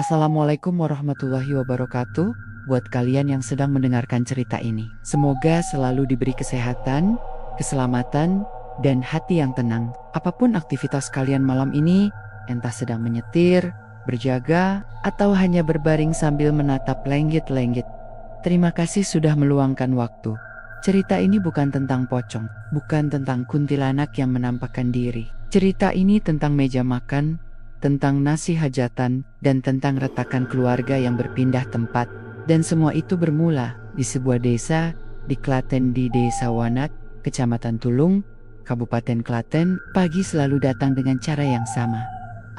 Assalamualaikum warahmatullahi wabarakatuh. Buat kalian yang sedang mendengarkan cerita ini, semoga selalu diberi kesehatan, keselamatan, dan hati yang tenang. Apapun aktivitas kalian malam ini, entah sedang menyetir, berjaga, atau hanya berbaring sambil menatap langit-langit. Terima kasih sudah meluangkan waktu. Cerita ini bukan tentang pocong, bukan tentang kuntilanak yang menampakkan diri. Cerita ini tentang meja makan, tentang nasi hajatan, dan tentang retakan keluarga yang berpindah tempat. Dan semua itu bermula di sebuah desa di Klaten, di Desa Wanak, Kecamatan Tulung, Kabupaten Klaten. Pagi selalu datang dengan cara yang sama.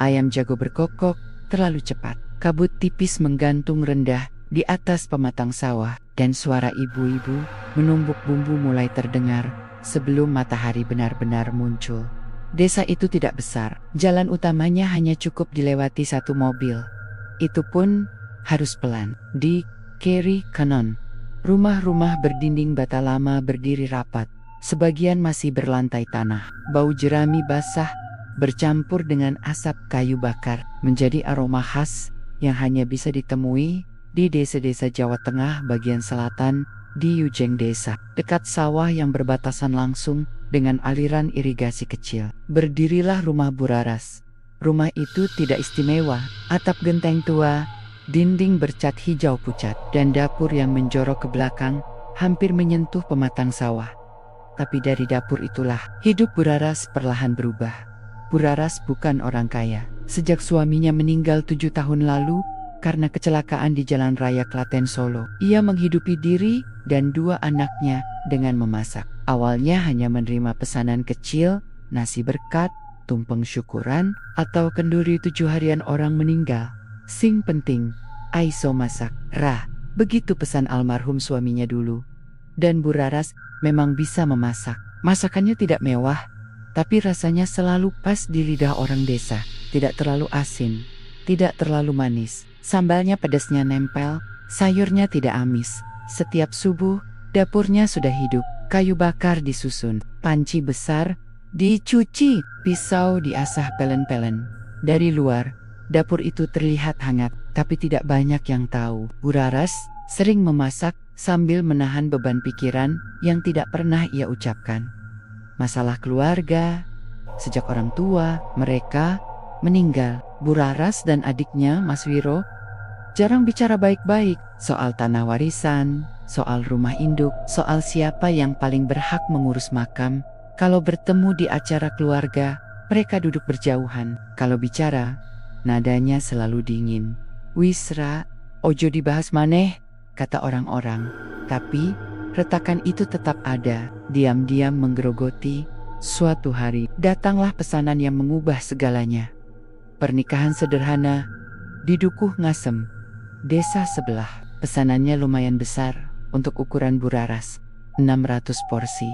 Ayam jago berkokok terlalu cepat. Kabut tipis menggantung rendah di atas pematang sawah, dan suara ibu-ibu menumbuk bumbu mulai terdengar sebelum matahari benar-benar muncul. Desa itu tidak besar, jalan utamanya hanya cukup dilewati satu mobil. Itu pun harus pelan. Di kiri kanan, rumah-rumah berdinding bata lama berdiri rapat. Sebagian masih berlantai tanah. Bau jerami basah bercampur dengan asap kayu bakar menjadi aroma khas yang hanya bisa ditemui di desa-desa Jawa Tengah bagian selatan, di Ujung Desa, dekat sawah yang berbatasan langsung dengan aliran irigasi kecil. Berdirilah rumah Buraras. Rumah itu tidak istimewa, atap genteng tua, dinding bercat hijau pucat, dan dapur yang menjorok ke belakang, hampir menyentuh pematang sawah. Tapi dari dapur itulah, hidup Buraras perlahan berubah. Buraras bukan orang kaya. Sejak suaminya meninggal 7 tahun lalu, karena kecelakaan di Jalan Raya Klaten Solo, ia menghidupi diri dan 2 anaknya dengan memasak. Awalnya hanya menerima pesanan kecil, nasi berkat, tumpeng syukuran, atau kenduri 7 harian orang meninggal. Sing penting, aiso masak, rah, begitu pesan almarhum suaminya dulu. Dan Buraras memang bisa memasak. Masakannya tidak mewah, tapi rasanya selalu pas di lidah orang desa. Tidak terlalu asin, tidak terlalu manis. Sambalnya pedasnya nempel, sayurnya tidak amis. Setiap subuh, dapurnya sudah hidup. Kayu bakar disusun, panci besar dicuci, pisau diasah pelen-pelen. Dari luar, dapur itu terlihat hangat, tapi tidak banyak yang tahu. Buraras sering memasak sambil menahan beban pikiran yang tidak pernah ia ucapkan. Masalah keluarga, sejak orang tua mereka meninggal, Buraras dan adiknya Mas Wiro jarang bicara baik-baik soal tanah warisan, soal rumah induk, soal siapa yang paling berhak mengurus makam. Kalau bertemu di acara keluarga, mereka duduk berjauhan. Kalau bicara, nadanya selalu dingin. Wisra, ojo dibahas maneh, kata orang-orang. Tapi, retakan itu tetap ada, diam-diam menggerogoti. Suatu hari, datanglah pesanan yang mengubah segalanya. Pernikahan sederhana di Dukuh Ngasem, desa sebelah. Pesanannya lumayan besar untuk ukuran Buraras, 600 porsi.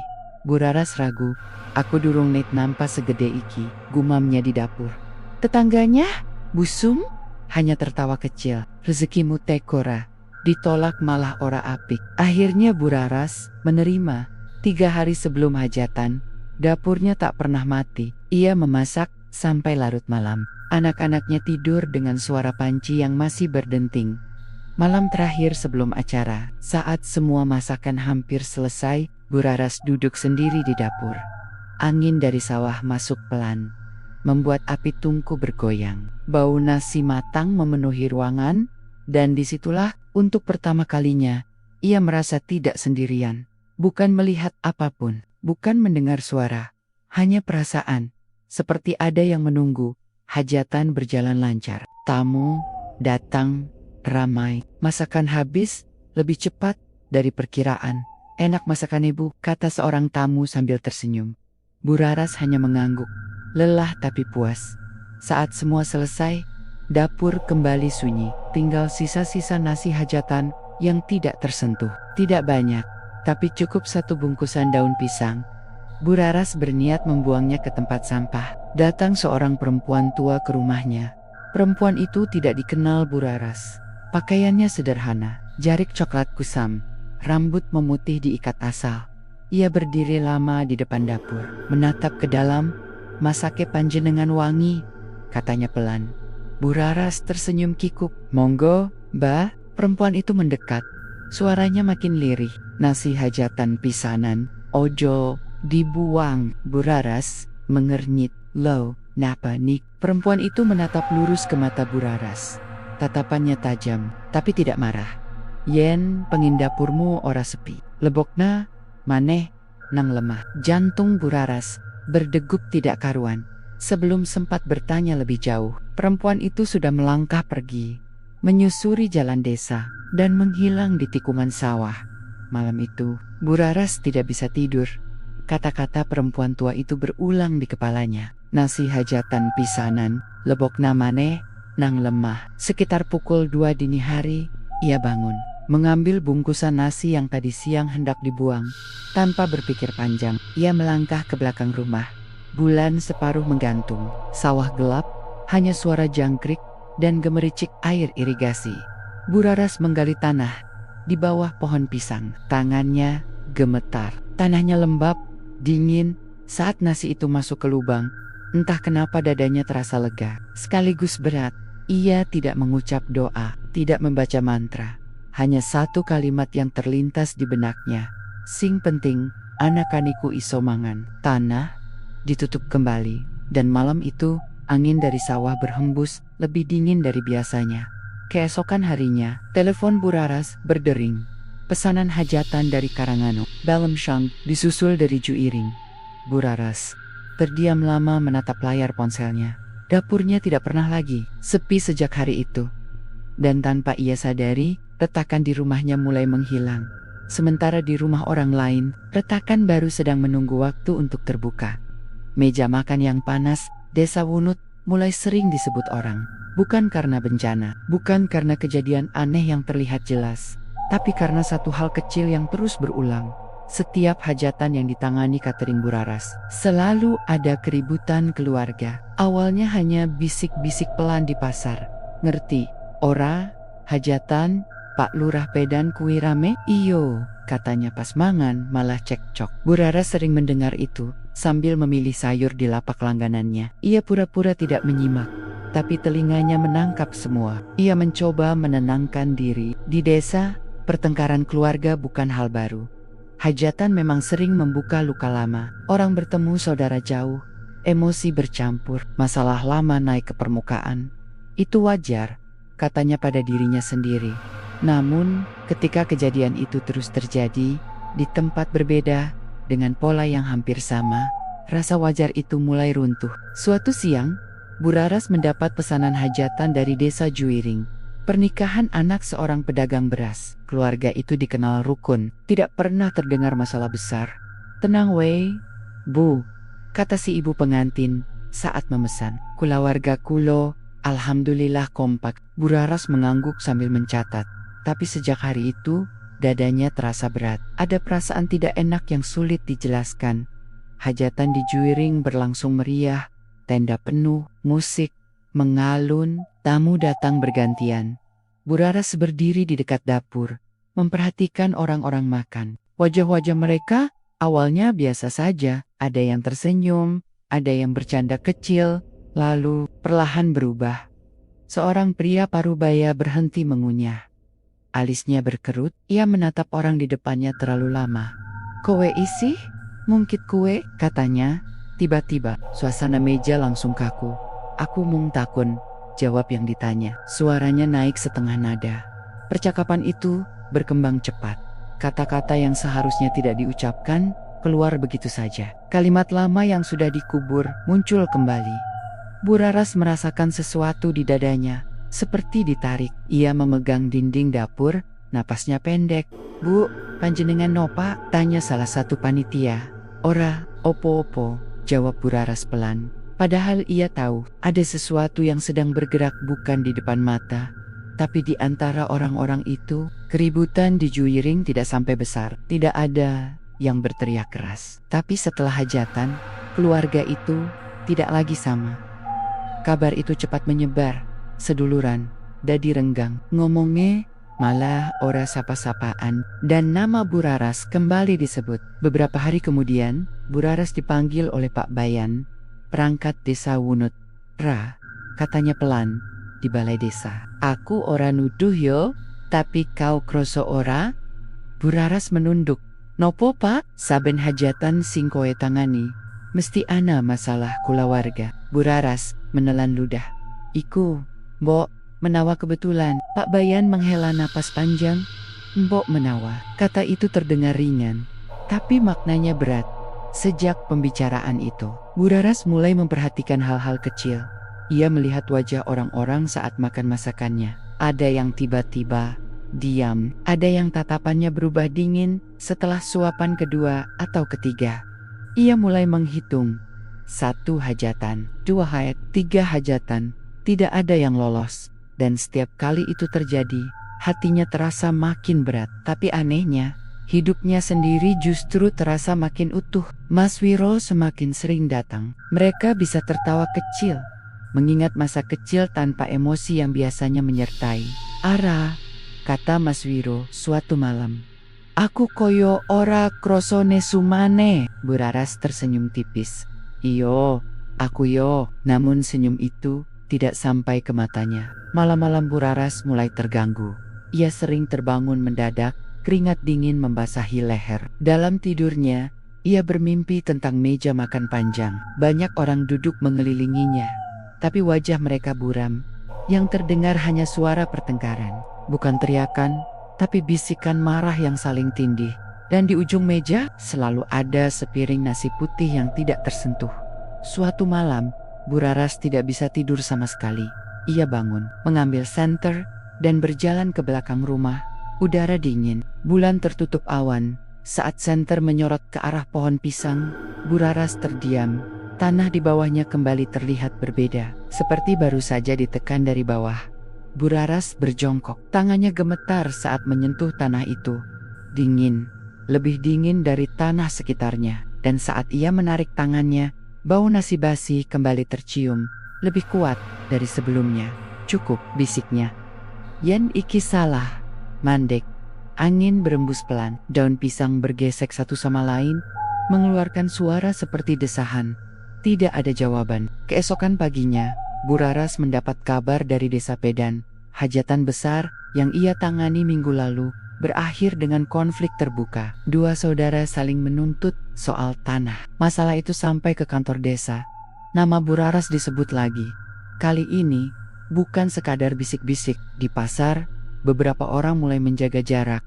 Buraras ragu, aku durung net nampa segede iki, gumamnya di dapur. Tetangganya, Busum, hanya tertawa kecil. Rezekimu tekora, ditolak malah ora apik. Akhirnya Buraras menerima. 3 hari sebelum hajatan, dapurnya tak pernah mati. Ia memasak sampai larut malam. Anak-anaknya tidur dengan suara panci yang masih berdenting. Malam terakhir sebelum acara, saat semua masakan hampir selesai, Buraras duduk sendiri di dapur. Angin dari sawah masuk pelan, membuat api tungku bergoyang. Bau nasi matang memenuhi ruangan, dan disitulah untuk pertama kalinya, ia merasa tidak sendirian. Bukan melihat apapun, bukan mendengar suara, hanya perasaan, seperti ada yang menunggu. Hajatan berjalan lancar. Tamu datang ramai. Masakan habis lebih cepat dari perkiraan. Enak masakan ibu, kata seorang tamu sambil tersenyum. Buraras hanya mengangguk. Lelah tapi puas. Saat semua selesai, dapur kembali sunyi. Tinggal sisa-sisa nasi hajatan yang tidak tersentuh. Tidak banyak, tapi cukup 1 bungkusan daun pisang. Buraras berniat membuangnya ke tempat sampah. Datang seorang perempuan tua ke rumahnya. Perempuan itu tidak dikenal Buraras. Pakaiannya sederhana, jarik coklat kusam, rambut memutih diikat asal. Ia berdiri lama di depan dapur, menatap ke dalam. Masake panjenengan wangi, katanya pelan. Bu Raras tersenyum kikuk. Monggo, Mbah. Perempuan itu mendekat. Suaranya makin lirih. Nasi hajatan pisanan. Ojo dibuang. Bu Raras mengernyit. Loh, napa nik? Perempuan itu menatap lurus ke mata Bu Raras. Tatapannya tajam, tapi tidak marah. Yen pengindapurmu ora sepi. Lebokna maneh nang lemah. Jantung Bu Raras berdegup tidak karuan. Sebelum sempat bertanya lebih jauh, perempuan itu sudah melangkah pergi, menyusuri jalan desa, dan menghilang di tikungan sawah. Malam itu, Bu Raras tidak bisa tidur. Kata-kata perempuan tua itu berulang di kepalanya. Nasi hajatan pisanan, lebokna maneh nang lemah. Sekitar pukul 2 dini hari, ia bangun, mengambil bungkusan nasi yang tadi siang hendak dibuang. Tanpa berpikir panjang, ia melangkah ke belakang rumah. Bulan separuh menggantung, sawah gelap, hanya suara jangkrik dan gemericik air irigasi. Bu Raras menggali tanah di bawah pohon pisang. Tangannya gemetar. Tanahnya lembab, dingin. Saat nasi itu masuk ke lubang, entah kenapa dadanya terasa lega, sekaligus berat. Ia tidak mengucap doa, tidak membaca mantra. Hanya satu kalimat yang terlintas di benaknya. Sing penting, anakaniku iso mangan. Tanah ditutup kembali, dan malam itu angin dari sawah berhembus lebih dingin dari biasanya. Keesokan harinya, telepon Bu Raras berdering. Pesanan hajatan dari Karangano, Balemsyang, disusul dari Juiring. Bu Raras terdiam lama menatap layar ponselnya. Dapurnya tidak pernah lagi sepi sejak hari itu. Dan tanpa ia sadari, retakan di rumahnya mulai menghilang. Sementara di rumah orang lain, retakan baru sedang menunggu waktu untuk terbuka. Meja makan yang panas, Desa Wunut, mulai sering disebut orang. Bukan karena bencana, bukan karena kejadian aneh yang terlihat jelas, tapi karena satu hal kecil yang terus berulang. Setiap hajatan yang ditangani catering Bu Raras, selalu ada keributan keluarga. Awalnya hanya bisik-bisik pelan di pasar. Ngerti, ora, hajatan, Pak Lurah pedan kui rame? Iyo, katanya pas mangan malah cekcok. Bu Raras sering mendengar itu, sambil memilih sayur di lapak langganannya. Ia pura-pura tidak menyimak, tapi telinganya menangkap semua. Ia mencoba menenangkan diri. Di desa, pertengkaran keluarga bukan hal baru. Hajatan memang sering membuka luka lama. Orang bertemu saudara jauh, emosi bercampur, masalah lama naik ke permukaan. Itu wajar, katanya pada dirinya sendiri. Namun, ketika kejadian itu terus terjadi, di tempat berbeda, dengan pola yang hampir sama, rasa wajar itu mulai runtuh. Suatu siang, Bu Raras mendapat pesanan hajatan dari desa Juiring. Pernikahan anak seorang pedagang beras. Keluarga itu dikenal rukun, tidak pernah terdengar masalah besar. Tenang wei, Bu, kata si ibu pengantin saat memesan. Kulawarga kulo, alhamdulillah kompak. Bu Raras mengangguk sambil mencatat. Tapi sejak hari itu, dadanya terasa berat. Ada perasaan tidak enak yang sulit dijelaskan. Hajatan di Juiring berlangsung meriah, tenda penuh, musik mengalun, tamu datang bergantian. Bu Raras berdiri di dekat dapur, memperhatikan orang-orang makan. Wajah-wajah mereka awalnya biasa saja, ada yang tersenyum, ada yang bercanda kecil, lalu perlahan berubah. Seorang pria parubaya berhenti mengunyah. Alisnya berkerut, ia menatap orang di depannya terlalu lama. Kowe isi? Mungkit kue, katanya. Tiba-tiba, suasana meja langsung kaku. Aku mung takun, jawab yang ditanya. Suaranya naik setengah nada. Percakapan itu berkembang cepat. Kata-kata yang seharusnya tidak diucapkan, keluar begitu saja. Kalimat lama yang sudah dikubur, muncul kembali. Bu Raras merasakan sesuatu di dadanya. Seperti ditarik, ia memegang dinding dapur, napasnya pendek. Bu, panjenengan nopa? Tanya salah satu panitia. Ora, opo-opo, jawab Bu Raras pelan. Padahal ia tahu, ada sesuatu yang sedang bergerak bukan di depan mata. Tapi di antara orang-orang itu, keributan di Juiring tidak sampai besar. Tidak ada yang berteriak keras. Tapi setelah hajatan, keluarga itu tidak lagi sama. Kabar itu cepat menyebar. Seduluran, dadi renggang, ngomongnya malah ora sapa-sapaan, dan nama Bu Raras kembali disebut. Beberapa hari kemudian, Bu Raras dipanggil oleh Pak Bayan, perangkat desa Wunut. Ra, katanya pelan, di balai desa. Aku ora nuduh yo, tapi kau kroso ora? Buraras menunduk. Nopo pak? Saben hajatan sing kowe tangani, mesti ana masalah kulawarga. Buraras menelan ludah. Iku, mbok, menawa kebetulan. Pak Bayan menghela napas panjang. Mbok menawa. Kata itu terdengar ringan, tapi maknanya berat. Sejak pembicaraan itu, Buraras mulai memperhatikan hal-hal kecil. Ia melihat wajah orang-orang saat makan masakannya. Ada yang tiba-tiba diam, ada yang tatapannya berubah dingin setelah suapan kedua atau ketiga. Ia mulai menghitung. 1 hajatan, 2 haid, 3 hajatan. Tidak ada yang lolos. Dan setiap kali itu terjadi, hatinya terasa makin berat. Tapi anehnya, hidupnya sendiri justru terasa makin utuh. Mas Wiro semakin sering datang. Mereka bisa tertawa kecil, mengingat masa kecil tanpa emosi yang biasanya menyertai. Ara, kata Mas Wiro suatu malam. Aku koyo ora krosone sumane. Buraras tersenyum tipis. Iyo, aku yo. Namun senyum itu tidak sampai ke matanya. Malam-malam Buraras mulai terganggu. Ia sering terbangun mendadak, keringat dingin membasahi leher. Dalam tidurnya, ia bermimpi tentang meja makan panjang. Banyak orang duduk mengelilinginya, tapi wajah mereka buram. Yang terdengar hanya suara pertengkaran. Bukan teriakan, tapi bisikan marah yang saling tindih. Dan di ujung meja, selalu ada sepiring nasi putih yang tidak tersentuh. Suatu malam, Buraras tidak bisa tidur sama sekali. Ia bangun, mengambil senter, dan berjalan ke belakang rumah. Udara dingin, bulan tertutup awan. Saat senter menyorot ke arah pohon pisang, Buraras terdiam. Tanah di bawahnya kembali terlihat berbeda, seperti baru saja ditekan dari bawah. Buraras berjongkok, tangannya gemetar saat menyentuh tanah itu. Dingin, lebih dingin dari tanah sekitarnya. Dan saat ia menarik tangannya, bau nasi basi kembali tercium, lebih kuat dari sebelumnya. Cukup, bisiknya. Yen iki salah, mandek. Angin berembus pelan, daun pisang bergesek satu sama lain, mengeluarkan suara seperti desahan. Tidak ada jawaban. Keesokan paginya, Buraras mendapat kabar dari Desa Pedan. Hajatan besar yang ia tangani minggu lalu berakhir dengan konflik terbuka. 2 saudara saling menuntut soal tanah. Masalah itu sampai ke kantor desa. Nama Buraras disebut lagi. Kali ini, bukan sekadar bisik-bisik. Di pasar, beberapa orang mulai menjaga jarak.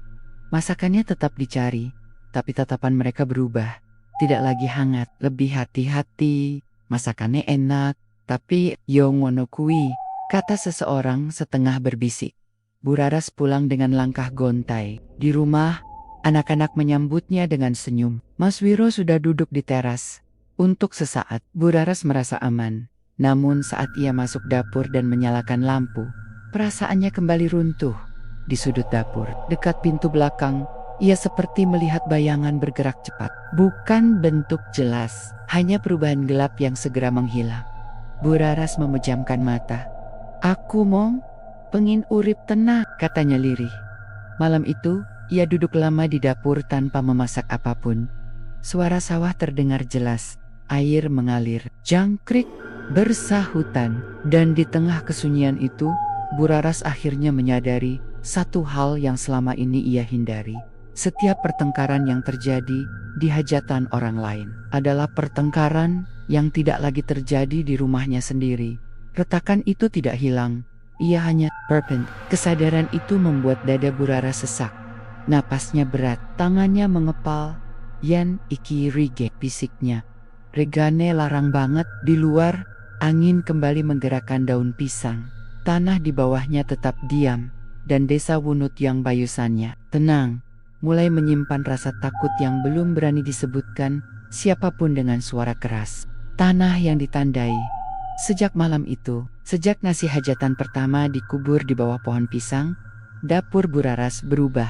Masakannya tetap dicari, tapi tatapan mereka berubah. Tidak lagi hangat, lebih hati-hati. Masakannya enak, tapi yo ngono kui, kata seseorang setengah berbisik. Buraras pulang dengan langkah gontai. Di rumah, anak-anak menyambutnya dengan senyum. Mas Wiro sudah duduk di teras. Untuk sesaat, Buraras merasa aman. Namun saat ia masuk dapur dan menyalakan lampu, perasaannya kembali runtuh. Di sudut dapur, dekat pintu belakang, ia seperti melihat bayangan bergerak cepat. Bukan bentuk jelas, hanya perubahan gelap yang segera menghilang. Buraras memejamkan mata. Aku mau pengin urip tenang, katanya lirih. Malam itu, ia duduk lama di dapur tanpa memasak apapun. Suara sawah terdengar jelas, air mengalir, jangkrik bersahutan. Dan di tengah kesunyian itu, Buraras akhirnya menyadari satu hal yang selama ini ia hindari. Setiap pertengkaran yang terjadi di hajatan orang lain adalah pertengkaran yang tidak lagi terjadi di rumahnya sendiri. Retakan itu tidak hilang, ia hanya berpend. Kesadaran itu membuat dada Buraras sesak. Napasnya berat, tangannya mengepal. Yen iki rige, bisiknya. Regane larang banget. Di luar, angin kembali menggerakkan daun pisang. Tanah di bawahnya tetap diam, dan desa Wunut yang bayusannya tenang mulai menyimpan rasa takut yang belum berani disebutkan siapapun dengan suara keras. Tanah yang ditandai. Sejak malam itu, sejak nasi hajatan pertama dikubur di bawah pohon pisang, dapur Buraras berubah.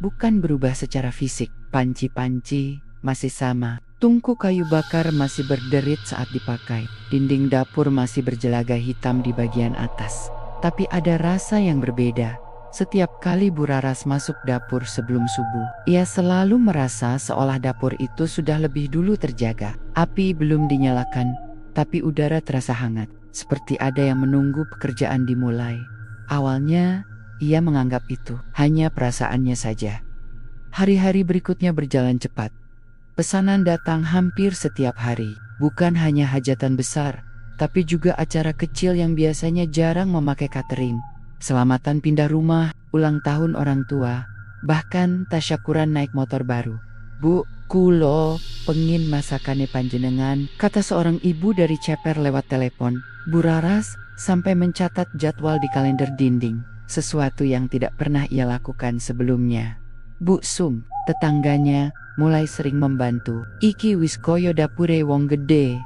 Bukan berubah secara fisik, panci-panci masih sama. Tungku kayu bakar masih berderit saat dipakai. Dinding dapur masih berjelaga hitam di bagian atas. Tapi ada rasa yang berbeda. Setiap kali Buraras masuk dapur sebelum subuh, ia selalu merasa seolah dapur itu sudah lebih dulu terjaga. Api belum dinyalakan, tapi udara terasa hangat. seperti ada yang menunggu pekerjaan dimulai. Awalnya, ia menganggap itu hanya perasaannya saja. Hari-hari berikutnya berjalan cepat. Pesanan datang hampir setiap hari, bukan hanya hajatan besar, tapi juga acara kecil yang biasanya jarang memakai catering. Selamatan pindah rumah, ulang tahun orang tua, bahkan tasyakuran naik motor baru. "Bu, kulo pengin masakane panjenengan," kata seorang ibu dari ceper lewat telepon. Bu Raras sampai mencatat jadwal di kalender dinding, sesuatu yang tidak pernah ia lakukan sebelumnya. Bu Sum, tetangganya, mulai sering membantu. "Iki wis koyo dapure wong gede,"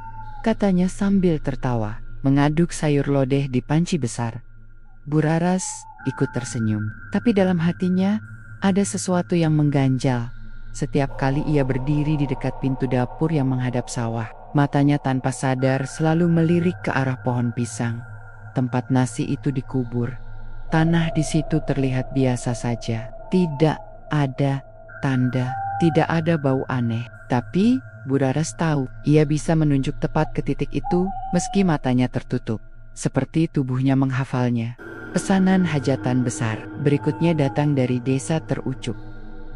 katanya sambil tertawa, mengaduk sayur lodeh di panci besar. Bu Raras ikut tersenyum, tapi dalam hatinya ada sesuatu yang mengganjal. Setiap kali ia berdiri di dekat pintu dapur yang menghadap sawah, matanya tanpa sadar selalu melirik ke arah pohon pisang. Tempat nasi itu dikubur. Tanah di situ terlihat biasa saja. Tidak ada tanda, tidak ada bau aneh. Tapi Bu Raras tahu, ia bisa menunjuk tepat ke titik itu meski matanya tertutup. Seperti tubuhnya menghafalnya. Pesanan hajatan besar berikutnya datang dari desa terucuk.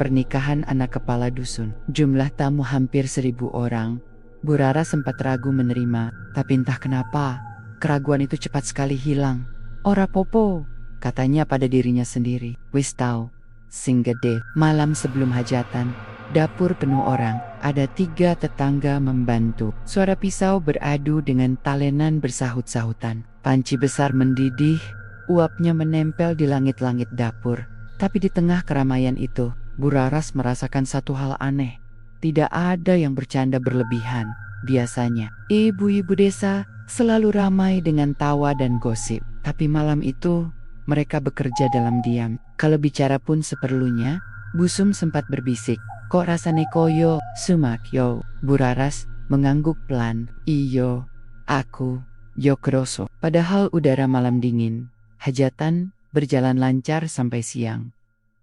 Pernikahan anak kepala dusun. Jumlah tamu hampir 1.000 orang. Bu Rara sempat ragu menerima, tapi entah kenapa, keraguan itu cepat sekali hilang. "Ora popo," katanya pada dirinya sendiri. "Wis tau, sing gede." Malam sebelum hajatan, dapur penuh orang. Ada 3 tetangga membantu. Suara pisau beradu dengan talenan bersahut-sahutan. Panci besar mendidih, uapnya menempel di langit-langit dapur. Tapi di tengah keramaian itu, Bu Raras merasakan satu hal aneh. Tidak ada yang bercanda berlebihan. Biasanya, ibu-ibu desa selalu ramai dengan tawa dan gosip. Tapi malam itu, mereka bekerja dalam diam. Kalau bicara pun seperlunya, Bu Sum sempat berbisik, "Kok rasane koyo sumak yo?" Bu Raras mengangguk pelan, "Iyo, aku yo kroso." Padahal udara malam dingin. Hajatan berjalan lancar sampai siang.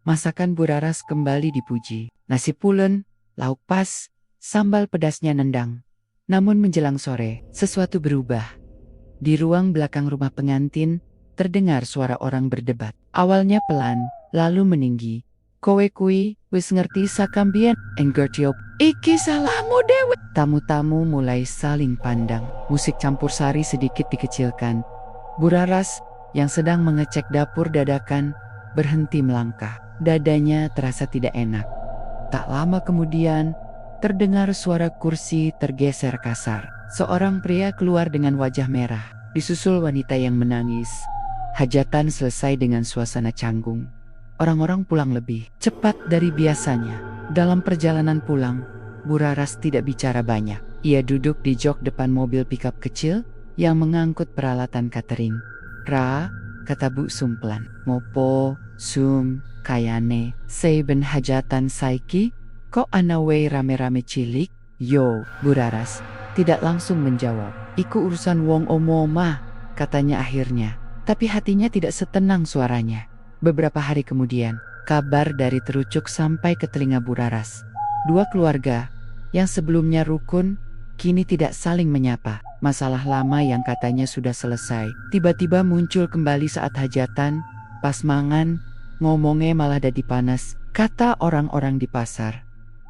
Masakan Bu Raras kembali dipuji. Nasi pulen, lauk pas, sambal pedasnya nendang. Namun menjelang sore, sesuatu berubah. Di ruang belakang rumah pengantin, terdengar suara orang berdebat. Awalnya pelan, lalu meninggi. "Kowe kui, wis ngerti sakambien?" "Enggertiop, iki salahmu dewe." Tamu-tamu mulai saling pandang. Musik campur sari sedikit dikecilkan. Bu Raras yang sedang mengecek dapur dadakan berhenti melangkah. Dadanya terasa tidak enak. Tak lama kemudian, terdengar suara kursi tergeser kasar. Seorang pria keluar dengan wajah merah, disusul wanita yang menangis. Hajatan selesai dengan suasana canggung. Orang-orang pulang lebih cepat dari biasanya. Dalam perjalanan pulang, Bu Raras tidak bicara banyak. Ia duduk di jok depan mobil pickup kecil yang mengangkut peralatan catering. "Ra," kata Bu Sum pelan. "Ngopo, Sum, kayane seiben hajatan saiki, kok ana we rame-rame cilik?" "Yo," Bu Raras tidak langsung menjawab. "Iku urusan wong omah," katanya akhirnya. Tapi hatinya tidak setenang suaranya. Beberapa hari kemudian, kabar dari terucuk sampai ke telinga Bu Raras. 2 keluarga yang sebelumnya rukun, kini tidak saling menyapa. Masalah lama yang katanya sudah selesai, tiba-tiba muncul kembali saat hajatan. "Pas mangan, ngomongnya malah dadi panas," kata orang-orang di pasar.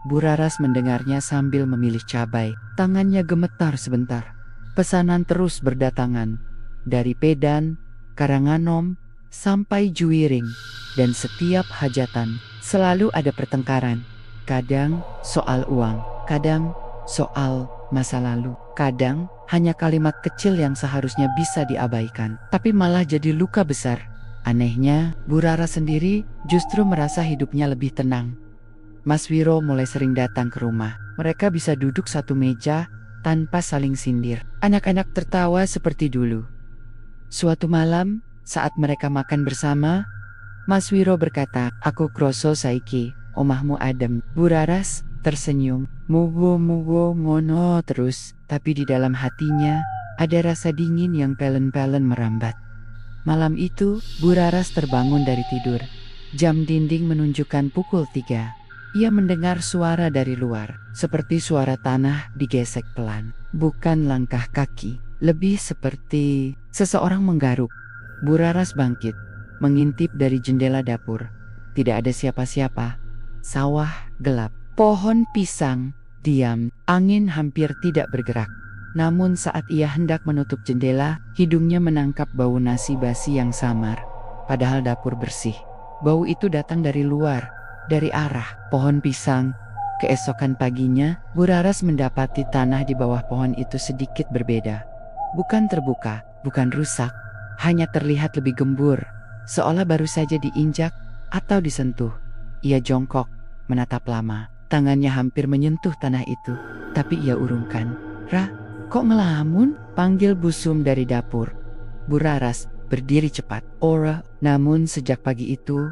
Bu Raras mendengarnya sambil memilih cabai. Tangannya gemetar sebentar. Pesanan terus berdatangan. Dari Pedan, Karanganom, sampai Juwiring. Dan setiap hajatan selalu ada pertengkaran. Kadang soal uang, kadang soal masa lalu. Kadang hanya kalimat kecil yang seharusnya bisa diabaikan, tapi malah jadi luka besar. Anehnya, Bu Rara sendiri justru merasa hidupnya lebih tenang. Mas Wiro mulai sering datang ke rumah. Mereka bisa duduk satu meja tanpa saling sindir. Anak-anak tertawa seperti dulu. Suatu malam, saat mereka makan bersama, Mas Wiro berkata, "Aku kroso saiki, omahmu adem." Bu Raras tersenyum, "Mugo-mugo ngono terus." Tapi di dalam hatinya, ada rasa dingin yang pelen-pelen merambat. Malam itu, Bu Raras terbangun dari tidur. Jam dinding menunjukkan pukul 3. Ia mendengar suara dari luar, seperti suara tanah digesek pelan. Bukan langkah kaki, Lebih seperti seseorang menggaruk. Bu Raras bangkit, mengintip dari jendela dapur. Tidak ada siapa-siapa. Sawah gelap. Pohon pisang diam. Angin hampir tidak bergerak. Namun saat ia hendak menutup jendela, hidungnya menangkap bau nasi basi yang samar. Padahal dapur bersih. Bau itu datang dari luar, dari arah pohon pisang. Keesokan paginya, Bu Raras mendapati tanah di bawah pohon itu sedikit berbeda. Bukan terbuka, bukan rusak, hanya terlihat lebih gembur, seolah baru saja diinjak atau disentuh. Ia jongkok, menatap lama. Tangannya hampir menyentuh tanah itu, tapi ia urungkan. "Ra, kok ngelamun?" panggil Bu Sum dari dapur. Bu Raras berdiri cepat. "Ora." Namun sejak pagi itu,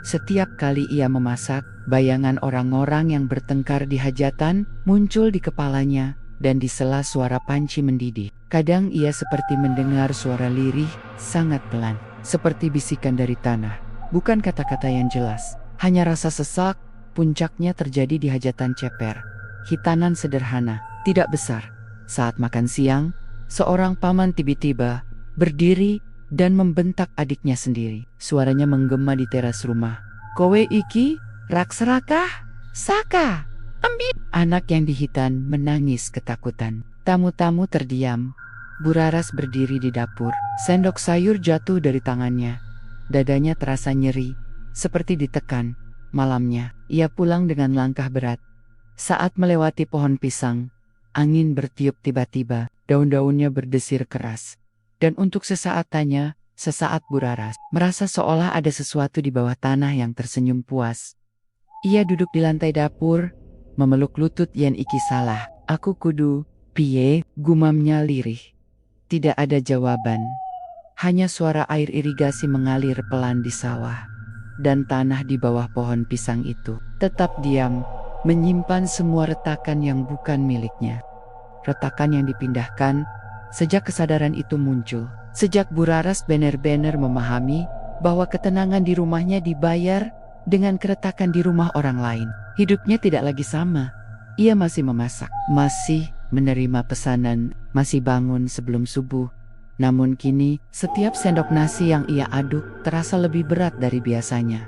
setiap kali ia memasak, bayangan orang-orang yang bertengkar di hajatan muncul di kepalanya, dan di sela suara panci mendidih. Kadang ia seperti mendengar suara lirih, sangat pelan, seperti bisikan dari tanah. Bukan kata-kata yang jelas, hanya rasa sesak. Puncaknya terjadi di hajatan ceper. Hitanan sederhana, tidak besar. Saat makan siang, seorang paman tiba-tiba berdiri dan membentak adiknya sendiri. Suaranya menggema di teras rumah. "Kowe iki rakserakah? Saka! Ambil!" Anak yang dihitan menangis ketakutan. Tamu-tamu terdiam. Bu Raras berdiri di dapur. Sendok sayur jatuh dari tangannya. Dadanya terasa nyeri, seperti ditekan. Malamnya, ia pulang dengan langkah berat. Saat melewati pohon pisang, angin bertiup tiba-tiba, daun-daunnya berdesir keras. Dan untuk sesaat Bu Raras merasa seolah ada sesuatu di bawah tanah yang tersenyum puas. Ia duduk di lantai dapur, memeluk lutut Yen iki salah. "Aku kudu, piye?" gumamnya lirih. Tidak ada jawaban. Hanya suara air irigasi mengalir pelan di sawah. Dan tanah di bawah pohon pisang itu tetap diam, menyimpan semua retakan yang bukan miliknya. Retakan yang dipindahkan sejak kesadaran itu muncul. Sejak Bu Raras benar-benar memahami bahwa ketenangan di rumahnya dibayar dengan keretakan di rumah orang lain. Hidupnya tidak lagi sama. Ia masih memasak, masih menerima pesanan, masih bangun sebelum subuh. Namun kini, setiap sendok nasi yang ia aduk terasa lebih berat dari biasanya.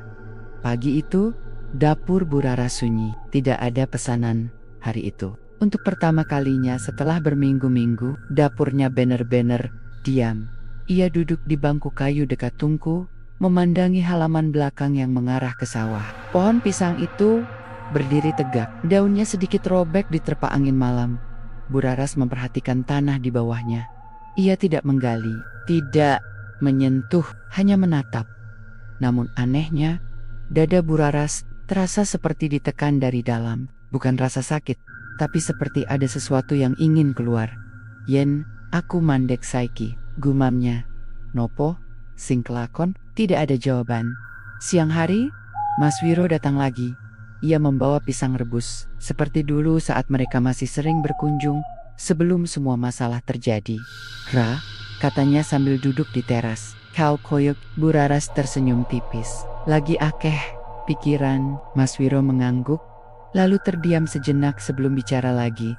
Pagi itu, dapur Bu Raras sunyi. Tidak ada pesanan hari itu. Untuk pertama kalinya setelah berminggu-minggu, dapurnya benar-benar diam. Ia duduk di bangku kayu dekat tungku, memandangi halaman belakang yang mengarah ke sawah. Pohon pisang itu berdiri tegak. Daunnya sedikit robek diterpa angin malam. Bu Raras memperhatikan tanah di bawahnya. Ia tidak menggali, tidak menyentuh, hanya menatap. Namun anehnya, dada Bu Raras terasa seperti ditekan dari dalam. Bukan rasa sakit, tapi seperti ada sesuatu yang ingin keluar. "Yen, aku mandek saiki," gumamnya. "Nopo? Sing kelakon?" Tidak ada jawaban. Siang hari, Mas Wiro datang lagi. Ia membawa pisang rebus, seperti dulu saat mereka masih sering berkunjung. Sebelum semua masalah terjadi. "Ra," katanya sambil duduk di teras. "Kau koyok." Bu Raras tersenyum tipis. "Lagi akeh pikiran." Mas Wiro mengangguk, lalu terdiam sejenak sebelum bicara lagi.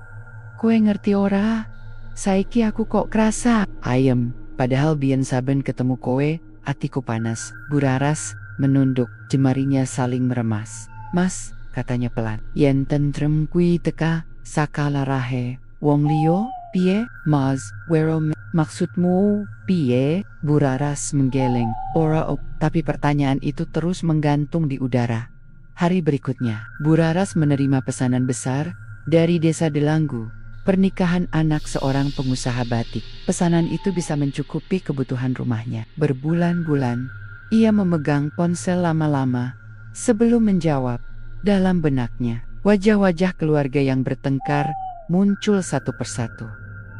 "Kowe ngerti ora? Saiki aku kok kerasa ayem. Padahal biyen saben ketemu kowe, atiku panas." Bu Raras menunduk, jemarinya saling meremas. "Mas," katanya pelan, "yen tentrem kui teka sakala rahe. Wong liyo, piye?" "Mas, wero maksudmu piye?" Bu Raras menggeleng. "Ora op." Tapi pertanyaan itu terus menggantung di udara. Hari berikutnya, Bu Raras menerima pesanan besar dari desa Delanggu. Pernikahan anak seorang pengusaha batik. Pesanan itu bisa mencukupi kebutuhan rumahnya. Berbulan-bulan, ia memegang ponsel lama-lama sebelum menjawab. Dalam benaknya, wajah-wajah keluarga yang bertengkar muncul satu persatu.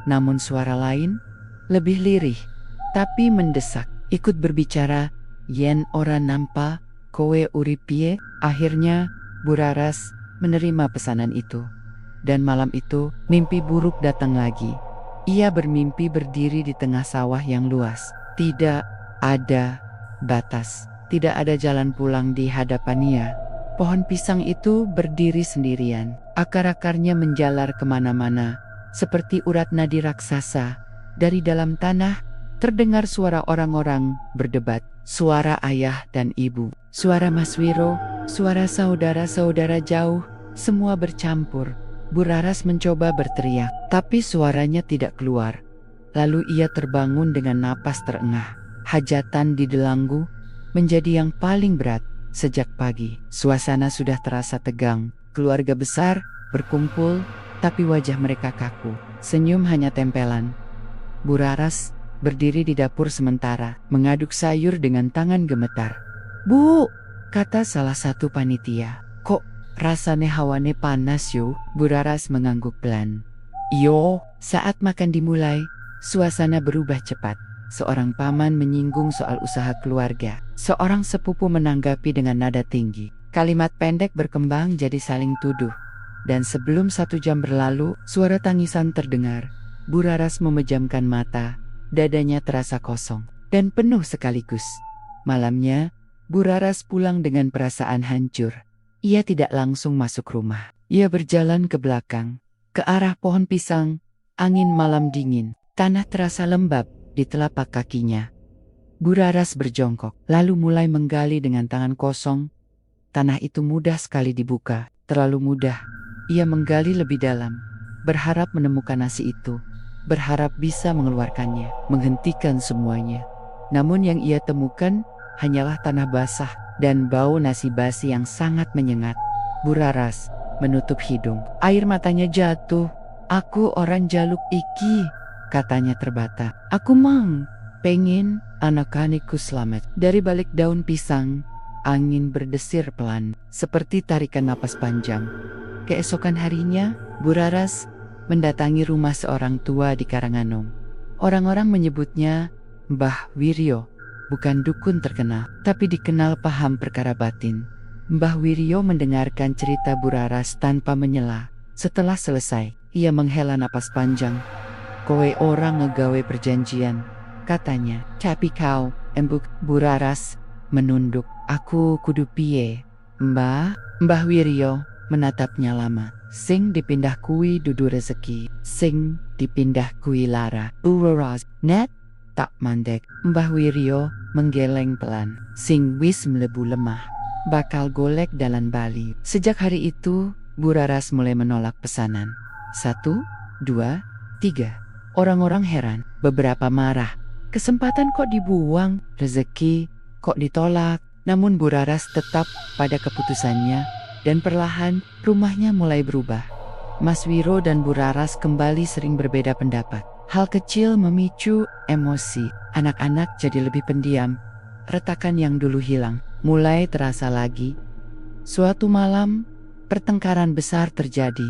Namun suara lain, lebih lirih, tapi mendesak, ikut berbicara. "Yen ora nampa, kowe urip piye?" Akhirnya, Bu Raras menerima pesanan itu. Dan malam itu, mimpi buruk datang lagi. Ia bermimpi berdiri di tengah sawah yang luas. Tidak ada batas, tidak ada jalan pulang di hadapannya. Pohon pisang itu berdiri sendirian. Akar-akarnya menjalar kemana-mana, seperti urat nadi raksasa, Dari dalam tanah, terdengar suara orang-orang berdebat. Suara ayah dan ibu, suara Mas Wiro, suara saudara-saudara jauh, semua bercampur. Bu Raras mencoba berteriak, tapi suaranya tidak keluar. Lalu ia terbangun dengan napas terengah. Hajatan di Delanggu menjadi yang paling berat sejak pagi. Suasana sudah terasa tegang. Keluarga besar berkumpul, tapi wajah mereka kaku. Senyum hanya tempelan. Bu Raras berdiri di dapur sementara, mengaduk sayur dengan tangan gemetar. "Bu," kata salah satu panitia, "kok rasane hawane panas yo?" Bu Raras mengangguk pelan. "Yo." Saat makan dimulai, suasana berubah cepat. Seorang paman menyinggung soal usaha keluarga. Seorang sepupu menanggapi dengan nada tinggi. Kalimat pendek berkembang jadi saling tuduh. Dan sebelum 1 jam berlalu, suara tangisan terdengar. Bu Raras memejamkan mata. Dadanya terasa kosong dan penuh sekaligus. Malamnya, Bu Raras pulang dengan perasaan hancur. Ia tidak langsung masuk rumah. Ia berjalan ke belakang, ke arah pohon pisang. Angin malam dingin, tanah terasa lembab di telapak kakinya. Bu Raras berjongkok, lalu mulai menggali dengan tangan kosong. Tanah itu mudah sekali dibuka, terlalu mudah. Ia menggali lebih dalam, berharap menemukan nasi itu. Berharap bisa mengeluarkannya, menghentikan semuanya. Namun yang ia temukan hanyalah tanah basah dan bau nasi basi yang sangat menyengat. Bu Raras menutup hidung. Air matanya jatuh. "Aku orang jaluk iki," katanya terbata. "Aku mang pengen anak-anakku selamat." Dari balik daun pisang, angin berdesir pelan, seperti tarikan napas panjang. Keesokan harinya, Bu Raras mendatangi rumah seorang tua di Karanganom. Orang-orang menyebutnya Mbah Wiryo, bukan dukun terkenal, tapi dikenal paham perkara batin. Mbah Wiryo mendengarkan cerita Bu Raras tanpa menyela. Setelah selesai, ia menghela napas panjang. "Kowe orang ngegawe perjanjian," katanya. "Tapi kau, embuk." Bu Raras menunduk. "Aku kudu piye, Mbah?" Mbah Wiryo menatapnya lama. "Sing dipindah kui dudu rezeki, sing dipindah kui lara." Bu Raras net tak mandek. Mbah Wiryo menggeleng pelan. "Sing wis mlebu lemah, bakal golek dalan bali." Sejak hari itu, Bu Raras mulai menolak pesanan. 1, 2, 3. Orang-orang heran, beberapa marah. Kesempatan kok dibuang, rezeki kok ditolak. Namun Bu Raras tetap pada keputusannya. Dan perlahan, rumahnya mulai berubah. Mas Wiro dan Bu Raras kembali sering berbeda pendapat. Hal kecil memicu emosi. Anak-anak jadi lebih pendiam. Retakan yang dulu hilang mulai terasa lagi. Suatu malam, pertengkaran besar terjadi.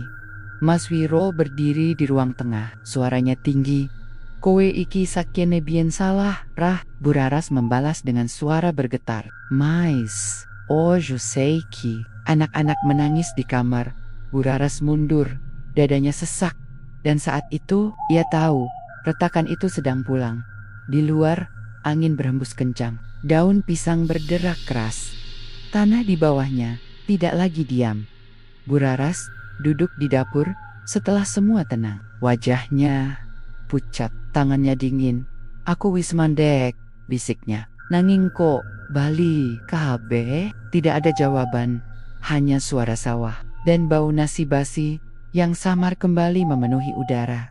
Mas Wiro berdiri di ruang tengah. Suaranya tinggi. "Kowe iki sakyene bien salah, Rah." Bu Raras membalas dengan suara bergetar. "Mais, ojo seiki." Anak-anak menangis di kamar. Bu Raras mundur, dadanya sesak. Dan saat itu, ia tahu, retakan itu sedang pulang. Di luar, angin berhembus kencang. Daun pisang berderak keras. Tanah di bawahnya tidak lagi diam. Bu Raras duduk di dapur setelah semua tenang. Wajahnya pucat, tangannya dingin. "Aku wis mandek," bisiknya. "Nanging kok bali kabeh?" Tidak ada jawaban. Hanya suara sawah dan bau nasi basi yang samar kembali memenuhi udara.